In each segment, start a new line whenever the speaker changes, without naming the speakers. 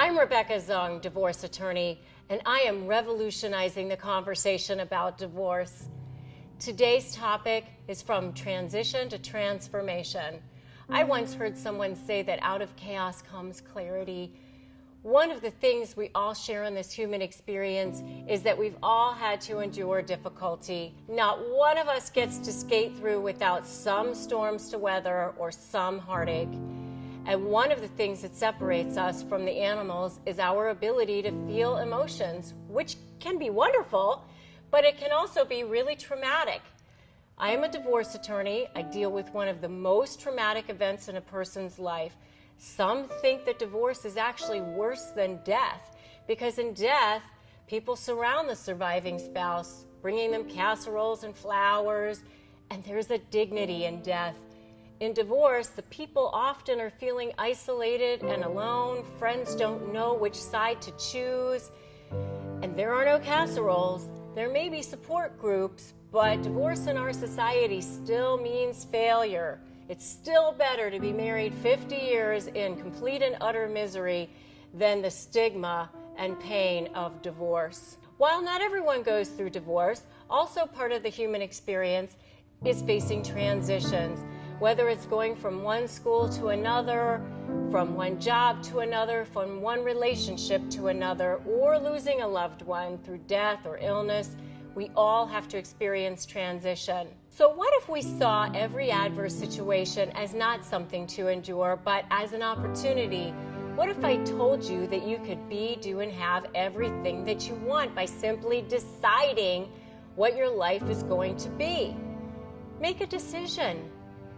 I'm Rebecca Zung, divorce attorney, and I am revolutionizing the conversation about divorce. Today's topic is from transition to transformation. I once heard someone say that out of chaos comes clarity. One of the things we all share in this human experience is that we've all had to endure difficulty. Not one of us gets to skate through without some storms to weather or some heartache. And one of the things that separates us from the animals is our ability to feel emotions, which can be wonderful, but it can also be really traumatic. I am a divorce attorney. I deal with one of the most traumatic events in a person's life. Some think that divorce is actually worse than death, because in death, people surround the surviving spouse, bringing them casseroles and flowers, and there's a dignity in death. In divorce, the people often are feeling isolated and alone. Friends don't know which side to choose, and there are no casseroles. There may be support groups, but divorce in our society still means failure. It's still better to be married 50 years in complete and utter misery than the stigma and pain of divorce. While not everyone goes through divorce, also part of the human experience is facing transitions, whether it's going from one school to another, from one job to another, from one relationship to another, or losing a loved one through death or illness. We all have to experience transition. So what if we saw every adverse situation as not something to endure, but as an opportunity? What if I told you that you could be, do, and have everything that you want by simply deciding what your life is going to be? Make a decision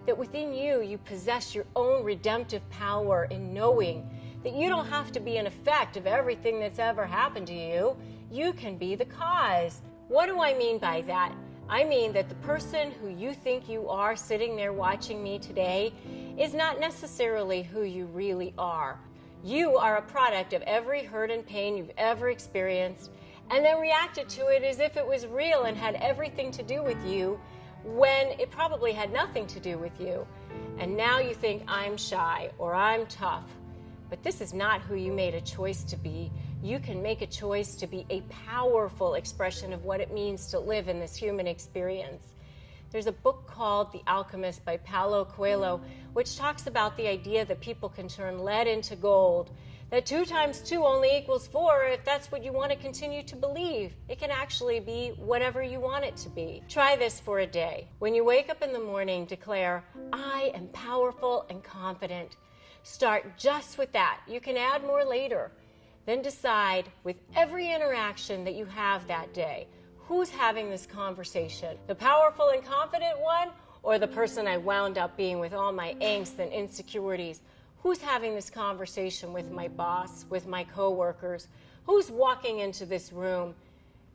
that within you, you possess your own redemptive power in knowing that you don't have to be an effect of everything that's ever happened to you. You can be the cause. What do I mean by that? I mean that the person who you think you are sitting there watching me today is not necessarily who you really are. You are a product of every hurt and pain you've ever experienced, and then reacted to it as if it was real and had everything to do with you, when it probably had nothing to do with you. And now you think, I'm shy or I'm tough. But this is not who you made a choice to be. You can make a choice to be a powerful expression of what it means to live in this human experience. There's a book called The Alchemist by Paulo Coelho, which talks about the idea that people can turn lead into gold, that 2 times 2 only equals 4 if that's what you want to continue to believe. It can actually be whatever you want it to be. Try this for a day. When you wake up in the morning, declare, I am powerful and confident. Start just with that. You can add more later. Then decide with every interaction that you have that day, who's having this conversation? The powerful and confident one, or the person I wound up being with all my angst and insecurities? Who's having this conversation with my boss, with my coworkers? Who's walking into this room?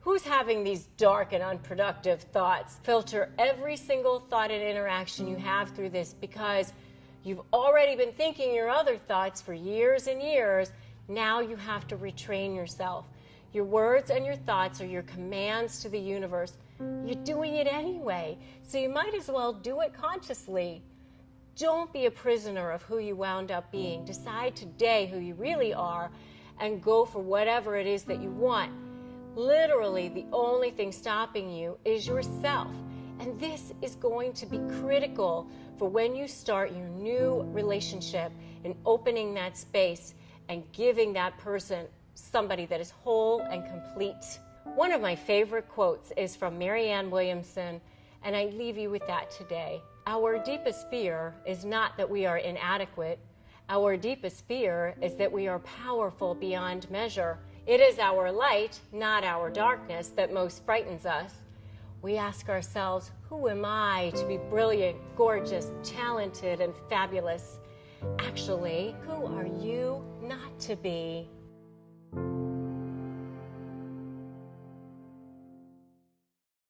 Who's having these dark and unproductive thoughts? Filter every single thought and interaction you have through this, because you've already been thinking your other thoughts for years and years. Now you have to retrain yourself. Your words and your thoughts are your commands to the universe. You're doing it anyway, so you might as well do it consciously. Don't be a prisoner of who you wound up being. Decide today who you really are and go for whatever it is that you want. Literally, the only thing stopping you is yourself. And this is going to be critical for when you start your new relationship and opening that space and giving that person somebody that is whole and complete. One of my favorite quotes is from Marianne Williamson, and I leave you with that today. Our deepest fear is not that we are inadequate. Our deepest fear is that we are powerful beyond measure. It is our light, not our darkness, that most frightens us. We ask ourselves, who am I to be brilliant, gorgeous, talented, and fabulous? Actually, who are you not to be?